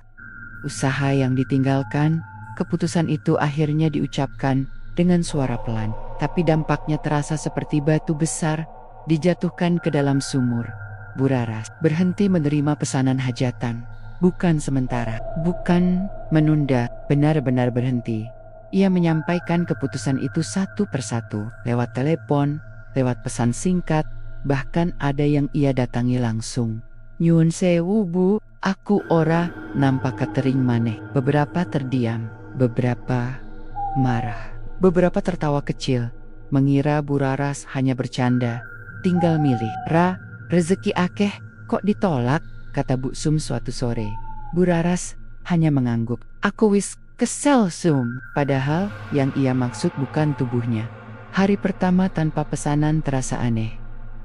Usaha yang ditinggalkan, keputusan itu akhirnya diucapkan dengan suara pelan, tapi dampaknya terasa seperti batu besar dijatuhkan ke dalam sumur. Bu Raras berhenti menerima pesanan hajatan, bukan sementara, bukan menunda, benar-benar berhenti. Ia menyampaikan keputusan itu satu persatu, lewat telepon, lewat pesan singkat, bahkan ada yang ia datangi langsung. "Nyuwun sewu Bu, aku ora nampak ketering maneh." Beberapa terdiam, beberapa marah, beberapa tertawa kecil, mengira Bu Raras hanya bercanda. "Tinggal milih, Ra, rezeki akeh kok ditolak," kata Bu Sum suatu sore. Bu Raras hanya mengangguk. "Aku wis kesel Sum." Padahal yang ia maksud bukan tubuhnya. Hari pertama tanpa pesanan terasa aneh.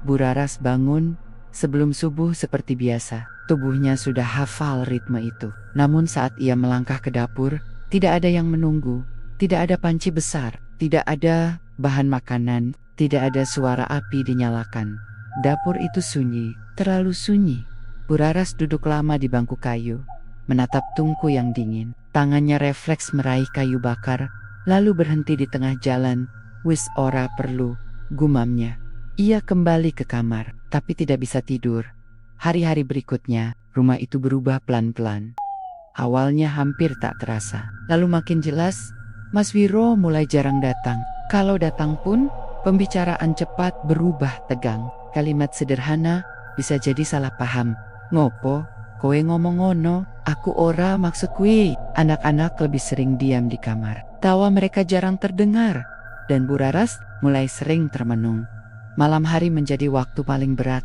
Bu Raras bangun sebelum subuh seperti biasa. Tubuhnya sudah hafal ritme itu. Namun saat ia melangkah ke dapur, Tidak ada yang menunggu, tidak ada panci besar, tidak ada bahan makanan, tidak ada suara api dinyalakan. Dapur itu sunyi, terlalu sunyi. Bu Raras duduk lama di bangku kayu, menatap tungku yang dingin. Tangannya refleks meraih kayu bakar, lalu berhenti di tengah jalan. Wis ora perlu, gumamnya. Ia kembali ke kamar, tapi tidak bisa tidur. Hari-hari berikutnya, rumah itu berubah pelan-pelan. Awalnya hampir tak terasa, lalu makin jelas. Mas Wiro mulai jarang datang. Kalau datang pun, pembicaraan cepat berubah tegang. Kalimat sederhana bisa jadi salah paham. Ngopo, kowe ngomong ngono, aku ora maksud kuwi. Anak-anak lebih sering diam di kamar. Tawa mereka jarang terdengar, dan Bu Raras mulai sering termenung. Malam hari menjadi waktu paling berat.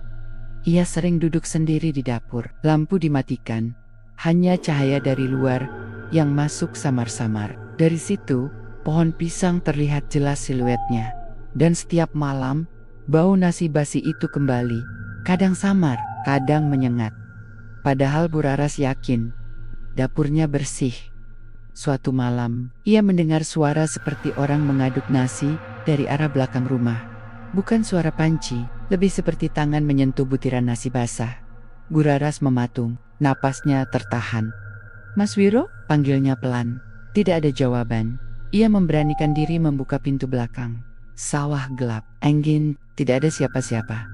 Ia sering duduk sendiri di dapur, lampu dimatikan. Hanya cahaya dari luar yang masuk samar-samar. Dari situ, pohon pisang terlihat jelas siluetnya. Dan setiap malam, bau nasi basi itu kembali. Kadang samar, kadang menyengat. Padahal Bu Raras yakin, dapurnya bersih. Suatu malam, ia mendengar suara seperti orang mengaduk nasi dari arah belakang rumah. Bukan suara panci, lebih seperti tangan menyentuh butiran nasi basah. Bu Raras mematung, napasnya tertahan. Mas Wiro, panggilnya pelan. Tidak ada jawaban. Ia memberanikan diri membuka pintu belakang. Sawah gelap, angin, tidak ada siapa-siapa.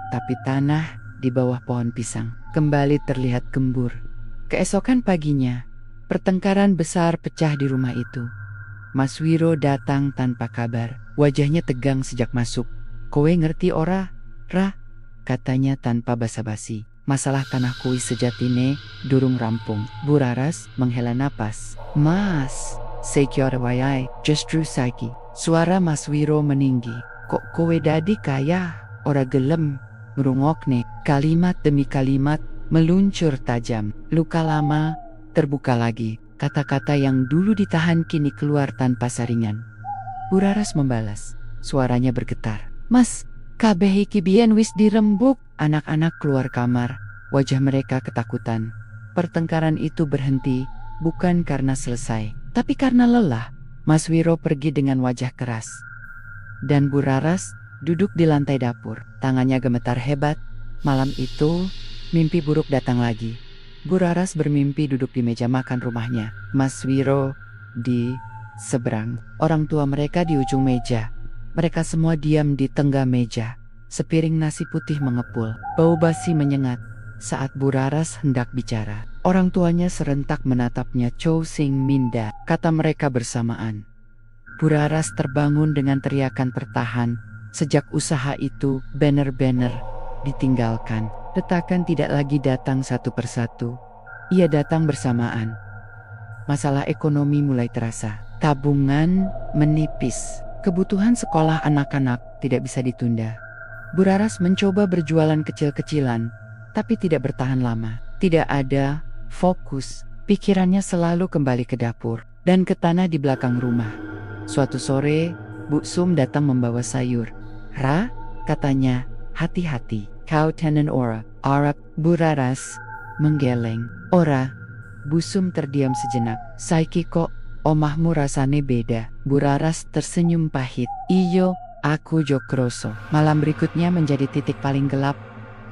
Tapi tanah di bawah pohon pisang kembali terlihat gembur. Keesokan paginya, pertengkaran besar pecah di rumah itu. Mas Wiro datang tanpa kabar. Wajahnya tegang sejak masuk. Kowe ngerti ora, Ra? Katanya tanpa basa-basi. Masalah tanah kui sejatine durung rampung. Bu Raras menghela napas. Mas, sekiore wayai, justru saiki. Suara Mas Wiro meninggi. Kok kowe dadi kaya? Ora gelem ngrungokne. Kalimat demi kalimat meluncur tajam. Luka lama terbuka lagi. Kata-kata yang dulu ditahan kini keluar tanpa saringan. Bu Raras membalas. Suaranya bergetar. Mas, kabeh iki biyen wis dirembuk. Anak-anak keluar kamar. Wajah mereka ketakutan. Pertengkaran itu berhenti, bukan karena selesai, tapi karena lelah. Mas Wiro pergi dengan wajah keras. Dan Bu Raras duduk di lantai dapur. Tangannya gemetar hebat. Malam itu, mimpi buruk datang lagi. Bu Raras bermimpi duduk di meja makan rumahnya. Mas Wiro di seberang. Orang tua mereka di ujung meja. Mereka semua diam di tengah meja. Sepiring nasi putih mengepul. Bau basi menyengat. Saat Bu Raras hendak bicara, orang tuanya serentak menatapnya. Chow Sing Minda, kata mereka bersamaan. Bu Raras terbangun dengan teriakan tertahan. Sejak usaha itu, banner-banner ditinggalkan. Retakan tidak lagi datang satu persatu. Ia datang bersamaan. Masalah ekonomi mulai terasa. Tabungan menipis. Kebutuhan sekolah anak-anak tidak bisa ditunda. Bu Raras mencoba berjualan kecil-kecilan, tapi tidak bertahan lama. Tidak ada fokus. Pikirannya selalu kembali ke dapur dan ke tanah di belakang rumah. Suatu sore, Bu Sum datang membawa sayur. Ra, katanya, hati-hati. Kau tenen ora, Arab. Bu Raras menggeleng. Ora. Bu Sum terdiam sejenak. Saiki kok omahmu rasane beda. Bu Raras tersenyum pahit. Iyo, aku jo kroso. Malam berikutnya menjadi titik paling gelap.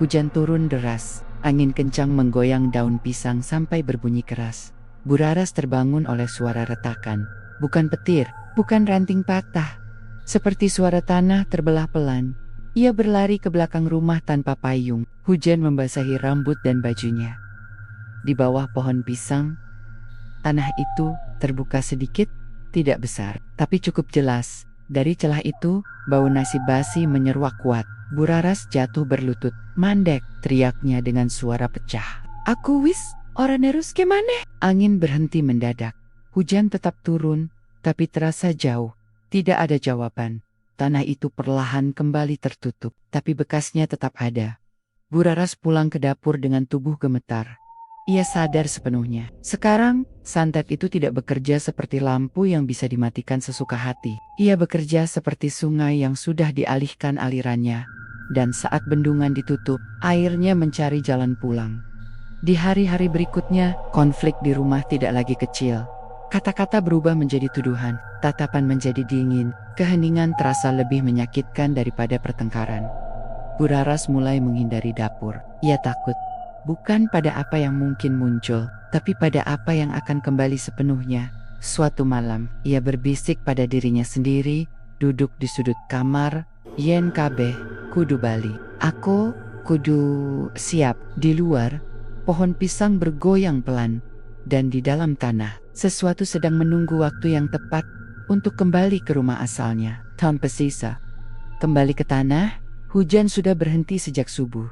Hujan turun deras. Angin kencang menggoyang daun pisang sampai berbunyi keras. Bu Raras terbangun oleh suara retakan. Bukan petir, bukan ranting patah. Seperti suara tanah terbelah pelan. Ia berlari ke belakang rumah tanpa payung. Hujan membasahi rambut dan bajunya. Di bawah pohon pisang, tanah itu terbuka sedikit, tidak besar, tapi cukup jelas. Dari celah itu, bau nasi basi menyeruak kuat. Bu Raras jatuh berlutut. Mandek, teriaknya dengan suara pecah. Aku wis, ora neruske maneh. Angin berhenti mendadak. Hujan tetap turun, tapi terasa jauh. Tidak ada jawaban. Tanah itu perlahan kembali tertutup, tapi bekasnya tetap ada. Bu Raras pulang ke dapur dengan tubuh gemetar. Ia sadar sepenuhnya. Sekarang, santet itu tidak bekerja seperti lampu yang bisa dimatikan sesuka hati. Ia bekerja seperti sungai yang sudah dialihkan alirannya. Dan saat bendungan ditutup, airnya mencari jalan pulang. Di hari-hari berikutnya, konflik di rumah tidak lagi kecil. Kata-kata berubah menjadi tuduhan, tatapan menjadi dingin, keheningan terasa lebih menyakitkan daripada pertengkaran. Buraras mulai menghindari dapur. Ia takut, bukan pada apa yang mungkin muncul, tapi pada apa yang akan kembali sepenuhnya. Suatu malam, ia berbisik pada dirinya sendiri, duduk di sudut kamar. Yen kabeh, kudu bali. Aku, kudu siap. Di luar, pohon pisang bergoyang pelan. Dan di dalam tanah, sesuatu sedang menunggu waktu yang tepat untuk kembali ke rumah asalnya. Tahun pesisa. Kembali ke tanah, hujan sudah berhenti sejak subuh.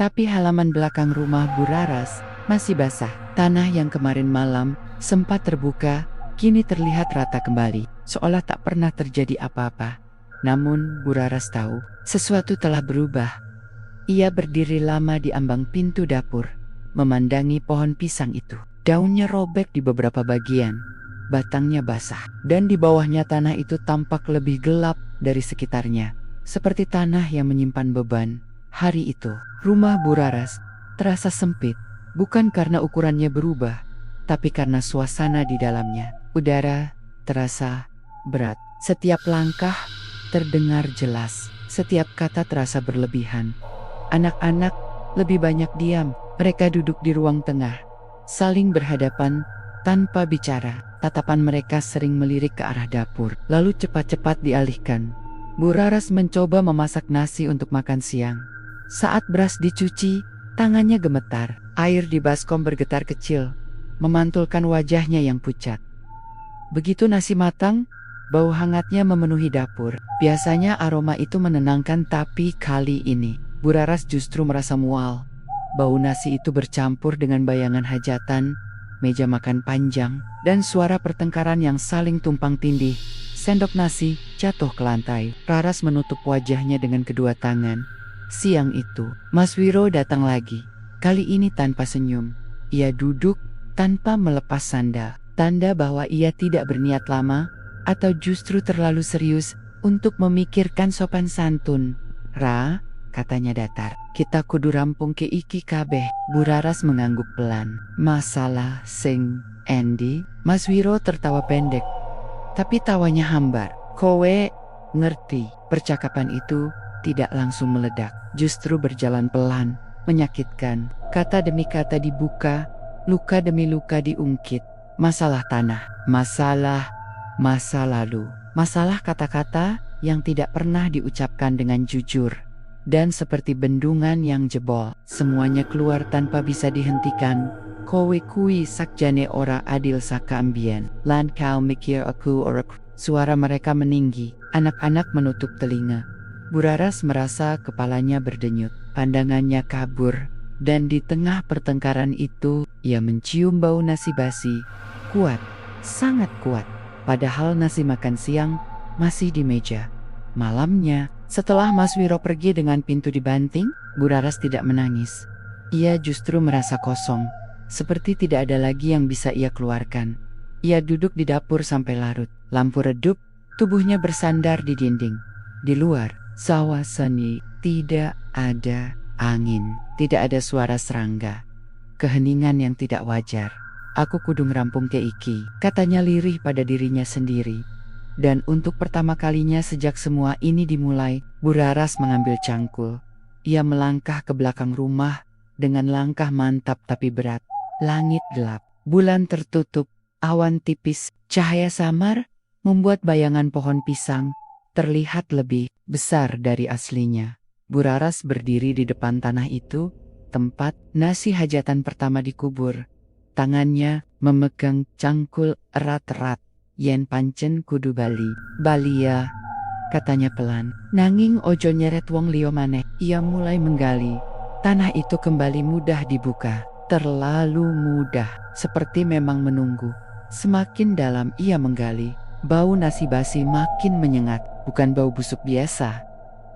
Tapi halaman belakang rumah Buraras masih basah. Tanah yang kemarin malam sempat terbuka, kini terlihat rata kembali, seolah tak pernah terjadi apa-apa. Namun Buraras tahu, sesuatu telah berubah. Ia berdiri lama di ambang pintu dapur, memandangi pohon pisang itu. Daunnya robek di beberapa bagian, batangnya basah, dan di bawahnya tanah itu tampak lebih gelap dari sekitarnya, seperti tanah yang menyimpan beban. Hari itu, rumah Buraras terasa sempit, bukan karena ukurannya berubah, tapi karena suasana di dalamnya. Udara terasa berat, setiap langkah terdengar jelas, setiap kata terasa berlebihan. Anak-anak lebih banyak diam, mereka duduk di ruang tengah, saling berhadapan tanpa bicara. Tatapan mereka sering melirik ke arah dapur, lalu cepat-cepat dialihkan. Buraras mencoba memasak nasi untuk makan siang. Saat beras dicuci, tangannya gemetar. Air di baskom bergetar kecil, memantulkan wajahnya yang pucat. Begitu nasi matang, bau hangatnya memenuhi dapur. Biasanya aroma itu menenangkan, tapi kali ini Buraras justru merasa mual. Bau nasi itu bercampur dengan bayangan hajatan, meja makan panjang, dan suara pertengkaran yang saling tumpang tindih. Sendok nasi jatuh ke lantai. Raras menutup wajahnya dengan kedua tangan. Siang itu, Mas Wiro datang lagi. Kali ini tanpa senyum. Ia duduk tanpa melepas sandal. Tanda bahwa ia tidak berniat lama, atau justru terlalu serius untuk memikirkan sopan santun. "Ra," katanya datar, "kita kudu rampung ke iki kabeh." Buraras mengangguk pelan. "Masalah sing endi?" Mas Wiro tertawa pendek, tapi tawanya hambar. "Kowe ngerti." Percakapan itu tidak langsung meledak, justru berjalan pelan, menyakitkan. Kata demi kata dibuka, luka demi luka diungkit. Masalah tanah, masalah masa lalu, masalah kata-kata yang tidak pernah diucapkan dengan jujur. Dan seperti bendungan yang jebol, semuanya keluar tanpa bisa dihentikan. "Kowe kui sakjane ora adil saka ambien, lan kau mikir aku ora." Suara mereka meninggi, anak-anak menutup telinga. Buraras merasa kepalanya berdenyut, pandangannya kabur, dan di tengah pertengkaran itu, ia mencium bau nasi basi, kuat, sangat kuat. Padahal nasi makan siang masih di meja. Malamnya, setelah Mas Wiro pergi dengan pintu dibanting, Buraras tidak menangis. Ia justru merasa kosong, seperti tidak ada lagi yang bisa ia keluarkan. Ia duduk di dapur sampai larut. Lampu redup, tubuhnya bersandar di dinding. Di luar, sawah seni, tidak ada angin, tidak ada suara serangga. Keheningan yang tidak wajar. "Aku kudu ngerampung ke iki," katanya lirih pada dirinya sendiri. Dan untuk pertama kalinya sejak semua ini dimulai, Buraras mengambil cangkul. Ia melangkah ke belakang rumah dengan langkah mantap tapi berat. Langit gelap, bulan tertutup, awan tipis, cahaya samar membuat bayangan pohon pisang terlihat lebih besar dari aslinya. Buraras berdiri di depan tanah itu, tempat nasi hajatan pertama dikubur. Tangannya memegang cangkul erat-erat. "Yen pancen kudu bali." "Bali ya," katanya pelan. "Nanging ojo nyeret wong liya maneh." Ia mulai menggali. Tanah itu kembali mudah dibuka. Terlalu mudah, seperti memang menunggu. Semakin dalam ia menggali, bau nasi basi makin menyengat. Bukan bau busuk biasa,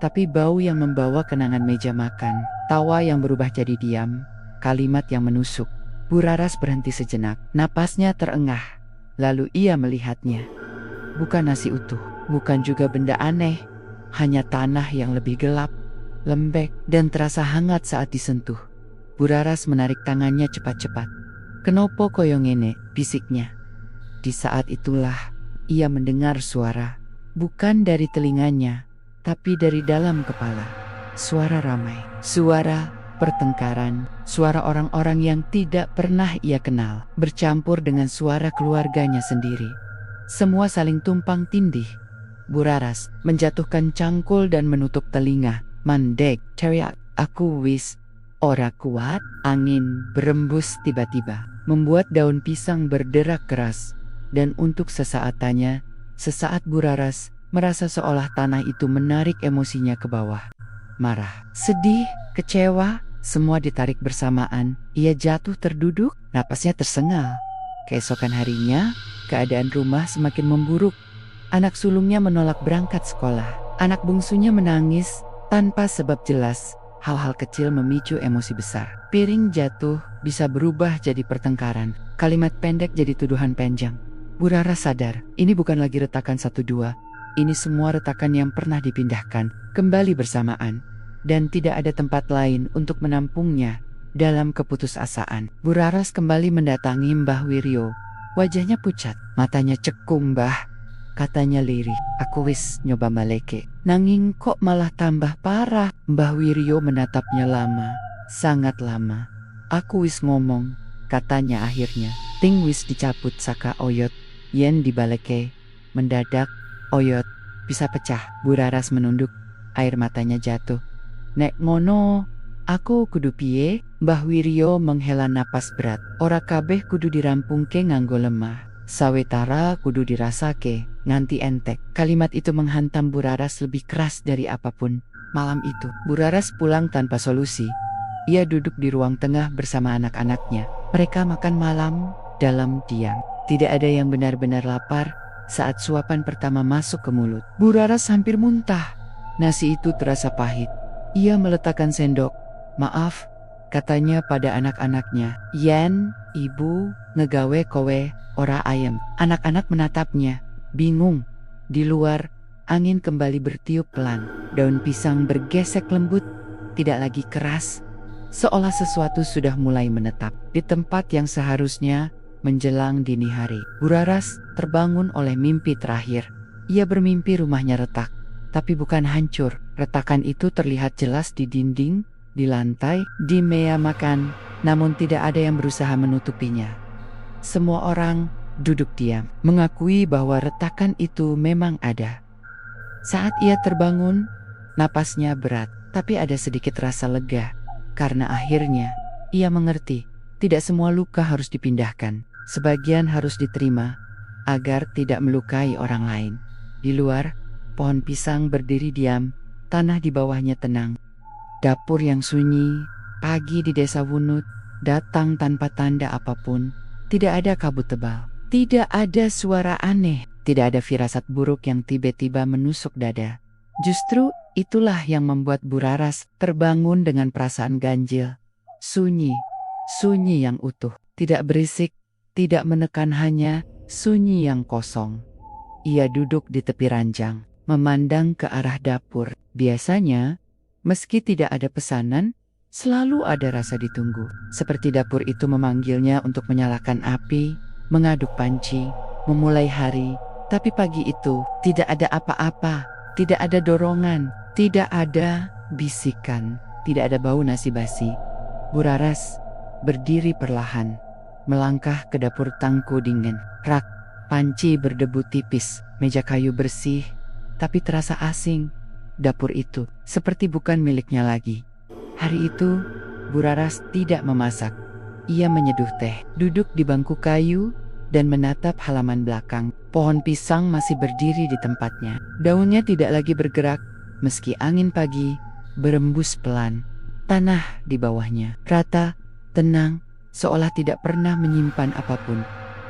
tapi bau yang membawa kenangan meja makan. Tawa yang berubah jadi diam, kalimat yang menusuk. Buraras berhenti sejenak, napasnya terengah. Lalu ia melihatnya. Bukan nasi utuh, bukan juga benda aneh, hanya tanah yang lebih gelap, lembek, dan terasa hangat saat disentuh. Buraras menarik tangannya cepat-cepat. "Kenopo koyo ngene?" bisiknya. Di saat itulah ia mendengar suara, bukan dari telinganya, tapi dari dalam kepala. Suara ramai, suara pertengkaran, suara orang-orang yang tidak pernah ia kenal, bercampur dengan suara keluarganya sendiri. Semua saling tumpang tindih. Buraras menjatuhkan cangkul dan menutup telinga. Mandek, teriak, aku wis ora kuat. Angin berembus tiba-tiba, membuat daun pisang berderak keras. Dan untuk sesaat Buraras merasa seolah tanah itu menarik emosinya ke bawah. Marah, sedih, kecewa, semua ditarik bersamaan. Ia jatuh terduduk, napasnya tersengal. Keesokan harinya, keadaan rumah semakin memburuk. Anak sulungnya menolak berangkat sekolah. Anak bungsunya menangis tanpa sebab jelas. Hal-hal kecil memicu emosi besar. Piring jatuh bisa berubah jadi pertengkaran. Kalimat pendek jadi tuduhan panjang. Buraras sadar, ini bukan lagi retakan 1-2. Ini semua retakan yang pernah dipindahkan kembali bersamaan, dan tidak ada tempat lain untuk menampungnya. Dalam keputusasaan, Buraras kembali mendatangi Mbah Wiryo. Wajahnya pucat, matanya cekung. Mbah, katanya lirih, aku wis nyoba maleke, nanging kok malah tambah parah. Mbah Wiryo menatapnya lama, sangat lama. Aku wis ngomong, katanya akhirnya, ting wis dicabut saka oyot, yen dibaleke, mendadak, oyot bisa pecah. Buraras menunduk, air matanya jatuh. Nek ngono, aku kudu piye? Mbah Wiryo menghela napas berat. Ora kabeh kudu dirampungke nganggo lemah. Sawetara kudu dirasake nganti entek. Kalimat itu menghantam Buraras lebih keras dari apapun. Malam itu, Buraras pulang tanpa solusi. Ia duduk di ruang tengah bersama anak-anaknya. Mereka makan malam dalam diam. Tidak ada yang benar-benar lapar. Saat suapan pertama masuk ke mulut, Buraras hampir muntah. Nasi itu terasa pahit. Ia meletakkan sendok. Maaf, katanya pada anak-anaknya. Yen, ibu, ngegawe kowe, ora ayam. Anak-anak menatapnya, bingung. Di luar, angin kembali bertiup pelan. Daun pisang bergesek lembut, tidak lagi keras. Seolah sesuatu sudah mulai menetap di tempat yang seharusnya. Menjelang dini hari, Buraras terbangun oleh mimpi terakhir. Ia bermimpi rumahnya retak, tapi bukan hancur. Retakan itu terlihat jelas di dinding, di lantai, di meja makan, namun tidak ada yang berusaha menutupinya. Semua orang duduk diam, mengakui bahwa retakan itu memang ada. Saat ia terbangun, napasnya berat, tapi ada sedikit rasa lega, karena akhirnya ia mengerti, tidak semua luka harus dipindahkan. Sebagian harus diterima, agar tidak melukai orang lain. Di luar, pohon pisang berdiri diam, tanah di bawahnya tenang. Dapur yang sunyi, pagi di desa Wunut, datang tanpa tanda apapun. Tidak ada kabut tebal, tidak ada suara aneh, tidak ada firasat buruk yang tiba-tiba menusuk dada. Justru itulah yang membuat Buraras terbangun dengan perasaan ganjil. Sunyi, sunyi yang utuh, tidak berisik, tidak menekan, hanya sunyi yang kosong. Ia duduk di tepi ranjang, memandang ke arah dapur. Biasanya, meski tidak ada pesanan, selalu ada rasa ditunggu. Seperti dapur itu memanggilnya untuk menyalakan api, mengaduk panci, memulai hari. Tapi pagi itu, tidak ada apa-apa, tidak ada dorongan, tidak ada bisikan, tidak ada bau nasi basi. Buraras berdiri perlahan, melangkah ke dapur tangku dingin. Rak, panci berdebu tipis, meja kayu bersih, tapi terasa asing. Dapur itu seperti bukan miliknya lagi. Hari itu, Buraras tidak memasak. Ia menyeduh teh, duduk di bangku kayu, dan menatap halaman belakang. Pohon pisang masih berdiri di tempatnya. Daunnya tidak lagi bergerak, meski angin pagi berembus pelan. Tanah di bawahnya rata, tenang, seolah tidak pernah menyimpan apapun.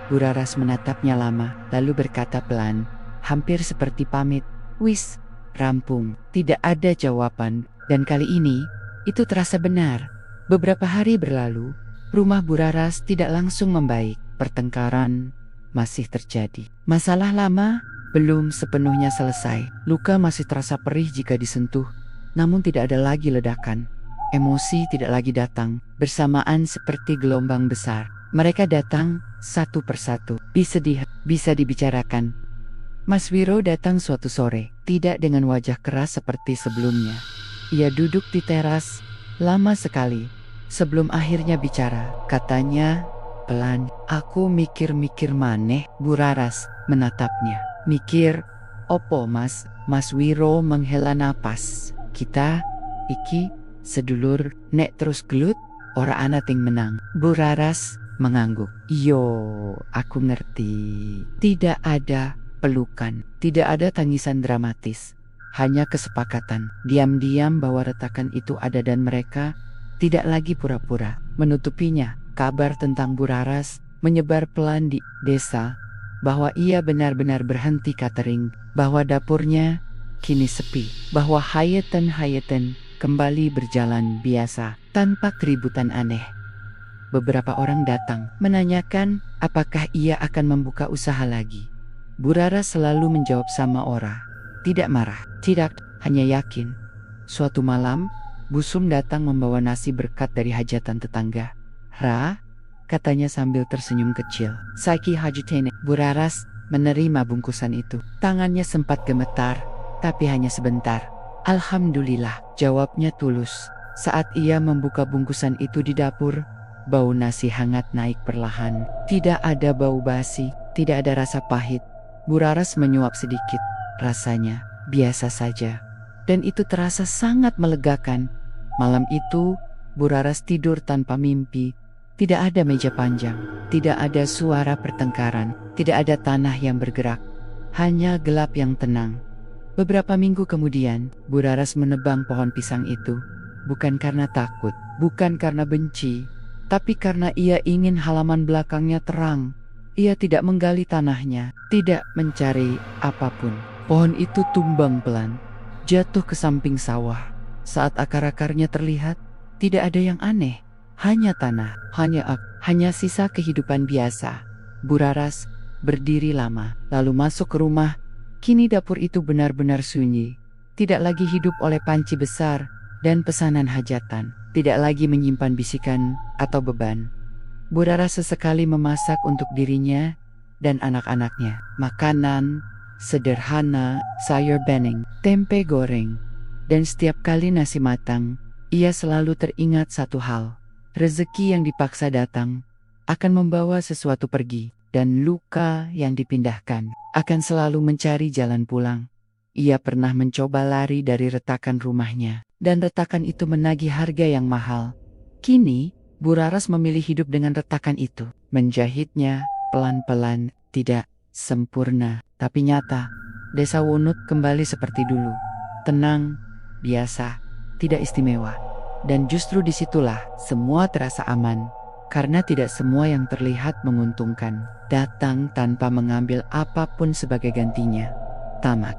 Buraras menatapnya lama, lalu berkata pelan, hampir seperti pamit, wis, rampung. Tidak ada jawaban, dan kali ini, itu terasa benar. Beberapa hari berlalu, rumah Buraras tidak langsung membaik. Pertengkaran masih terjadi. Masalah lama belum sepenuhnya selesai. Luka masih terasa perih jika disentuh, namun tidak ada lagi ledakan. Emosi tidak lagi datang bersamaan seperti gelombang besar. Mereka datang satu persatu. Bisa dibicarakan. Mas Wiro datang suatu sore, tidak dengan wajah keras seperti sebelumnya. Ia duduk di teras, lama sekali, sebelum akhirnya bicara. Katanya, pelan, "Aku mikir-mikir maneh." Buraras menatapnya. "Mikir, opo mas?" Mas Wiro menghela napas. "Kita, iki, sedulur, nek terus gelut, ora ana ting menang." Buraras mengangguk. "Yo, aku ngerti." Tidak ada pelukan, tidak ada tangisan dramatis, hanya kesepakatan diam-diam bahwa retakan itu ada dan mereka tidak lagi pura-pura menutupinya. Kabar tentang Buraras menyebar pelan di desa, bahwa ia benar-benar berhenti catering, bahwa dapurnya kini sepi, bahwa hayatan kembali berjalan biasa tanpa keributan aneh. Beberapa orang datang menanyakan apakah ia akan membuka usaha lagi. Buraras selalu menjawab sama ora, tidak marah, tidak, hanya yakin. Suatu malam, Busum datang membawa nasi berkat dari hajatan tetangga. "Ra," katanya sambil tersenyum kecil. "Saiki hajutene." Buraras menerima bungkusan itu. Tangannya sempat gemetar, tapi hanya sebentar. "Alhamdulillah," jawabnya tulus. Saat ia membuka bungkusan itu di dapur, bau nasi hangat naik perlahan. Tidak ada bau basi, tidak ada rasa pahit. Buraras menyuap sedikit. Rasanya biasa saja. Dan itu terasa sangat melegakan. Malam itu, Buraras tidur tanpa mimpi. Tidak ada meja panjang, tidak ada suara pertengkaran, tidak ada tanah yang bergerak. Hanya gelap yang tenang. Beberapa minggu kemudian, Buraras menebang pohon pisang itu. Bukan karena takut, bukan karena benci, tapi karena ia ingin halaman belakangnya terang. Ia tidak menggali tanahnya, tidak mencari apapun. Pohon itu tumbang pelan, jatuh ke samping sawah. Saat akar-akarnya terlihat, tidak ada yang aneh. Hanya tanah, hanya sisa kehidupan biasa. Buraras berdiri lama, lalu masuk ke rumah. Kini dapur itu benar-benar sunyi. Tidak lagi hidup oleh panci besar dan pesanan hajatan. Tidak lagi menyimpan bisikan atau beban. Buraras sesekali memasak untuk dirinya dan anak-anaknya. Makanan sederhana, sayur bening, tempe goreng. Dan setiap kali nasi matang, ia selalu teringat satu hal. Rezeki yang dipaksa datang akan membawa sesuatu pergi, dan luka yang dipindahkan akan selalu mencari jalan pulang. Ia pernah mencoba lari dari retakan rumahnya, dan retakan itu menagih harga yang mahal. Kini, Buraras memilih hidup dengan retakan itu, menjahitnya pelan-pelan, tidak sempurna, tapi nyata. Desa Wunut kembali seperti dulu, tenang, biasa, tidak istimewa. Dan justru disitulah semua terasa aman, karena tidak semua yang terlihat menguntungkan datang tanpa mengambil apapun sebagai gantinya. Tamat.